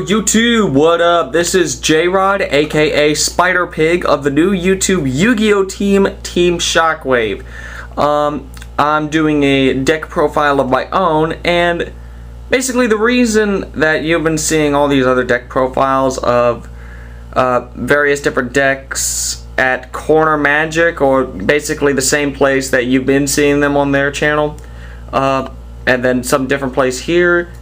Yo YouTube, what up? This is J-Rod, aka Spider Pig of the new YouTube Yu-Gi-Oh team, Team Shockwave. I'm doing a deck profile of my own, and basically the reason that you've been seeing all these other deck profiles of various different decks at Corner Magic, or basically the same place that you've been seeing them on their channel, and then some different place here,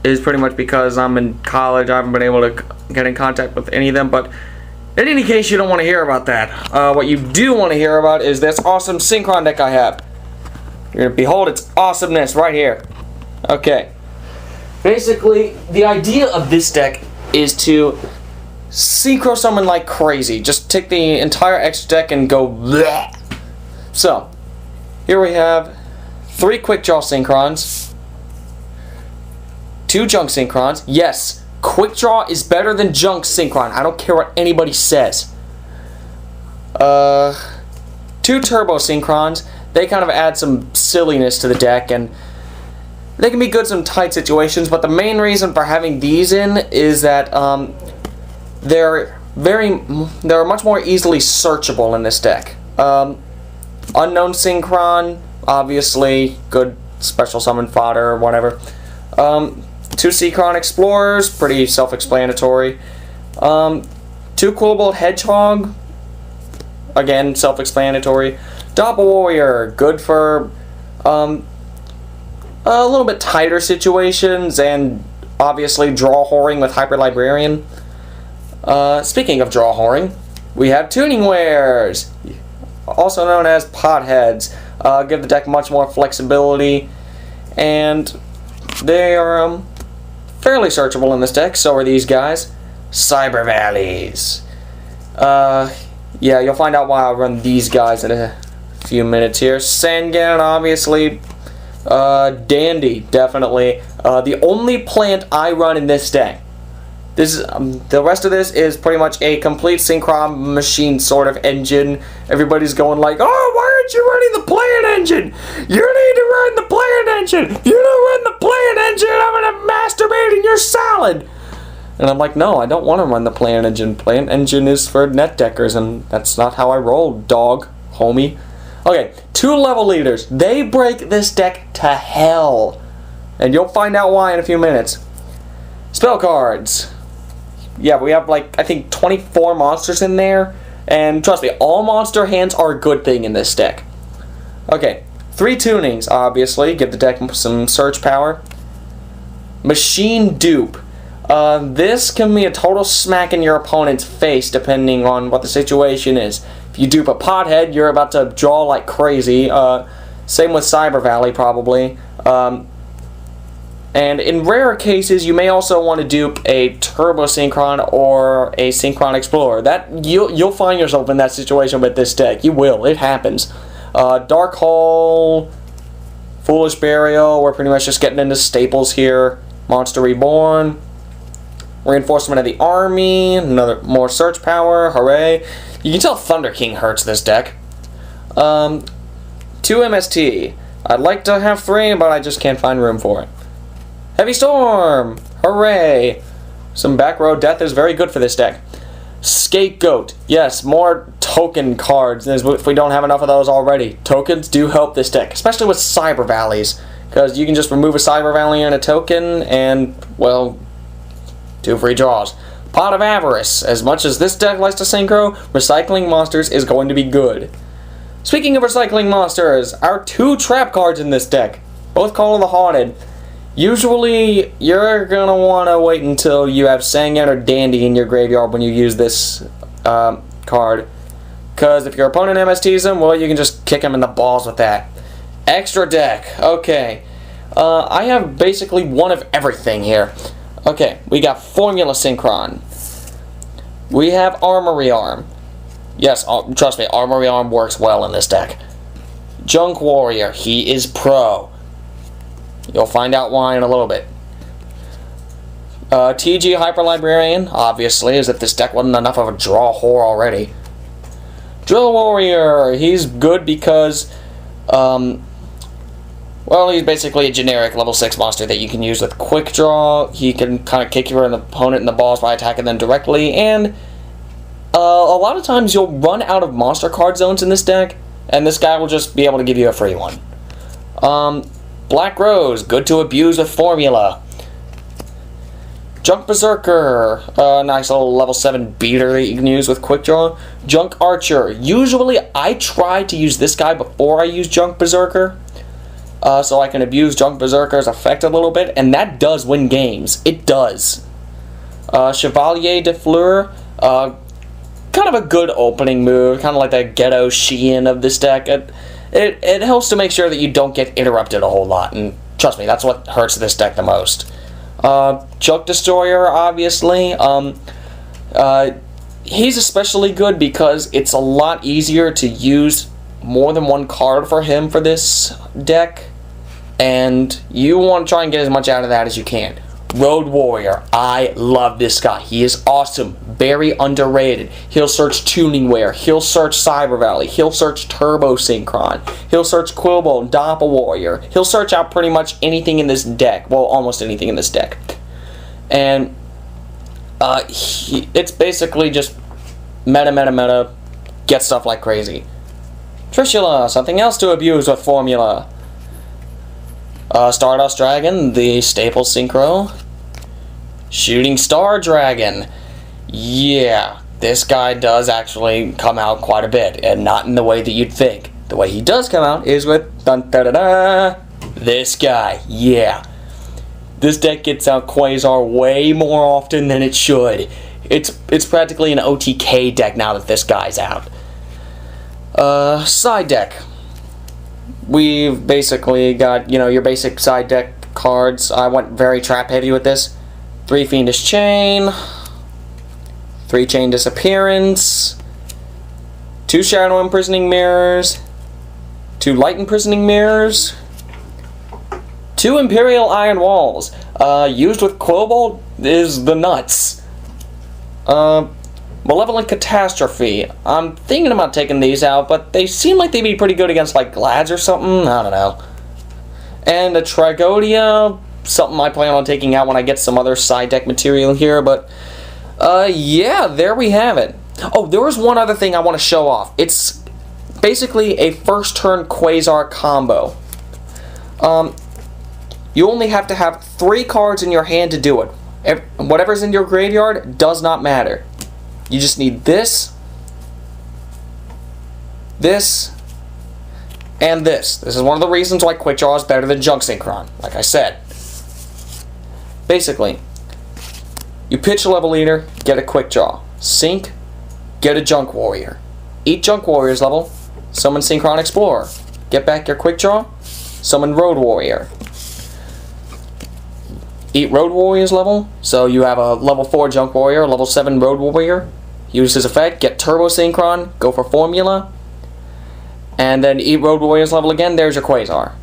is pretty much because I'm in college. I haven't been able to get in contact with any of them, but in any case, you don't want to hear about that. What you do want to hear about is this awesome Synchron deck I have. You're going to behold its awesomeness right here. Okay. Basically, the idea of this deck is to synchro summon like crazy. Just take the entire extra deck and go bleh. So, here we have 3 quick draw Synchrons, 2 junk Synchrons. Yes, quick draw is better than junk Synchron. I don't care what anybody says. 2 turbo Synchrons. They kind of add some silliness to the deck, and they can be good in some tight situations, but the main reason for having these in is that they're much more easily searchable in this deck. Unknown Synchron, obviously, good special summon fodder or whatever. 2 Synchron Explorers, pretty self-explanatory. 2 Coolbolt Hedgehog, again, self-explanatory. Doppel Warrior, good for a little bit tighter situations, and obviously draw whoring with Hyper Librarian. Speaking of draw whoring, we have Tuning Wares, also known as Potheads. Give the deck much more flexibility, and they are fairly searchable in this deck. So are these guys. Cyber Valleys. Yeah, you'll find out why I run these guys in a few minutes here. Sangan, obviously. Dandy, definitely. The only plant I run in this deck. This is the rest of this is pretty much a complete Synchron machine sort of engine. Everybody's going like, "Oh, why aren't you running the plant engine? You need to run the plant engine. You don't run the plant engine, I'm gonna masturbate in your salad." And I'm like, no, I don't want to run the plant engine. Plant engine is for net deckers, and that's not how I roll, dog, homie. Okay, 2 level leaders. They break this deck to hell, and you'll find out why in a few minutes. Spell cards. Yeah, we have like, I think 24 monsters in there, and trust me, all monster hands are a good thing in this deck. Okay, 3 tunings, obviously, give the deck some search power. Machine Dupe. This can be a total smack in your opponent's face depending on what the situation is. If you dupe a pothead, you're about to draw like crazy. Same with Cyber Valley, probably. And in rare cases, you may also want to dupe a Turbo Synchron or a Synchron Explorer. That you'll find yourself in that situation with this deck. You will. It happens. Dark Hole, Foolish Burial. We're pretty much just getting into staples here. Monster Reborn, Reinforcement of the Army, another more search power. Hooray! You can tell Thunder King hurts this deck. 2 MST. I'd like to have 3, but I just can't find room for it. Heavy Storm! Hooray! Some back row death is very good for this deck. Scapegoat. Yes, more token cards, if we don't have enough of those already. Tokens do help this deck, especially with Cyber Valleys, because you can just remove a Cyber Valley and a token, and, well, 2 free draws. Pot of Avarice. As much as this deck likes to synchro, recycling monsters is going to be good. Speaking of recycling monsters, our 2 trap cards in this deck, both Call of the Haunted. Usually, you're gonna want to wait until you have Sangan or Dandy in your graveyard when you use this card. Because if your opponent MSTs him, well, you can just kick him in the balls with that. Extra deck. Okay. I have basically one of everything here. Okay, we got Formula Synchron. We have Armory Arm. Yes, trust me, Armory Arm works well in this deck. Junk Warrior. He is pro. You'll find out why in a little bit. TG Hyper Librarian, obviously, as if this deck wasn't enough of a draw whore already. Drill Warrior, he's good because, Well, he's basically a generic level 6 monster that you can use with Quick Draw. He can kind of kick your opponent in the balls by attacking them directly, and a lot of times you'll run out of monster card zones in this deck, and this guy will just be able to give you a free one. Black Rose, good to abuse with Formula. Junk Berserker, a nice little level 7 beater that you can use with Quick Draw. Junk Archer, usually I try to use this guy before I use Junk Berserker, so I can abuse Junk Berserker's effect a little bit, and that does win games. It does. Chevalier de Fleur, kind of a good opening move, kind of like the ghetto Sheehan of this deck. It helps to make sure that you don't get interrupted a whole lot, and trust me, that's what hurts this deck the most. Chuck Destroyer, obviously, he's especially good because it's a lot easier to use more than one card for him for this deck, and you want to try and get as much out of that as you can. Road Warrior, I love this guy. He is awesome, very underrated. He'll search Tuningware, he'll search Cyber Valley, he'll search Turbo Synchron, he'll search Quillbone, Doppel Warrior. He'll search out pretty much anything in this deck, well, almost anything in this deck. And it's basically just meta, get stuff like crazy. Trishula, something else to abuse with Formula. Stardust Dragon, the staple synchro. Shooting Star Dragon. Yeah, this guy does actually come out quite a bit, and not in the way that you'd think. The way he does come out is with dun da da da. This guy, yeah. This deck gets out Quasar way more often than it should. It's practically an OTK deck now that this guy's out. Side deck. We've basically got, your basic side deck cards. I went very trap heavy with this. 3 Fiendish Chain, 3 Chain Disappearance, 2 Shadow Imprisoning Mirrors, 2 Light Imprisoning Mirrors, 2 Imperial Iron Walls. Used with Quillbolt is the nuts. Malevolent Catastrophe. I'm thinking about taking these out, but they seem like they'd be pretty good against, like, Glads or something. I don't know. And a Tragodia, something I plan on taking out when I get some other side deck material here, but, yeah, there we have it. Oh, there was one other thing I want to show off. It's basically a first turn Quasar combo. You only have to have 3 cards in your hand to do it. Whatever's in your graveyard does not matter. You just need this, this, and this. This is one of the reasons why Quick Draw is better than Junk Synchron, like I said. Basically, you pitch a level leader, get a Quick Draw. Sync, get a Junk Warrior. Eat Junk Warrior's level, summon Synchron Explorer. Get back your Quick Draw, summon Road Warrior. Eat Road Warrior's level, so you have a level 4 Junk Warrior, level 7 Road Warrior. Use his effect, get Turbo Synchron, go for Formula, and then eat Road Warrior's level again, there's your Quasar.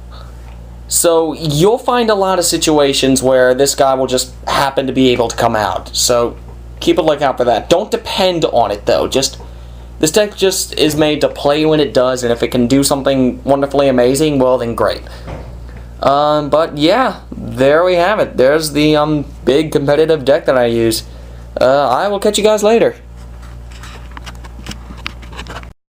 So you'll find a lot of situations where this guy will just happen to be able to come out. So keep a lookout for that. Don't depend on it though. This deck just is made to play when it does, and if it can do something wonderfully amazing, well then great. But yeah, there we have it. There's the big competitive deck that I use. I will catch you guys later.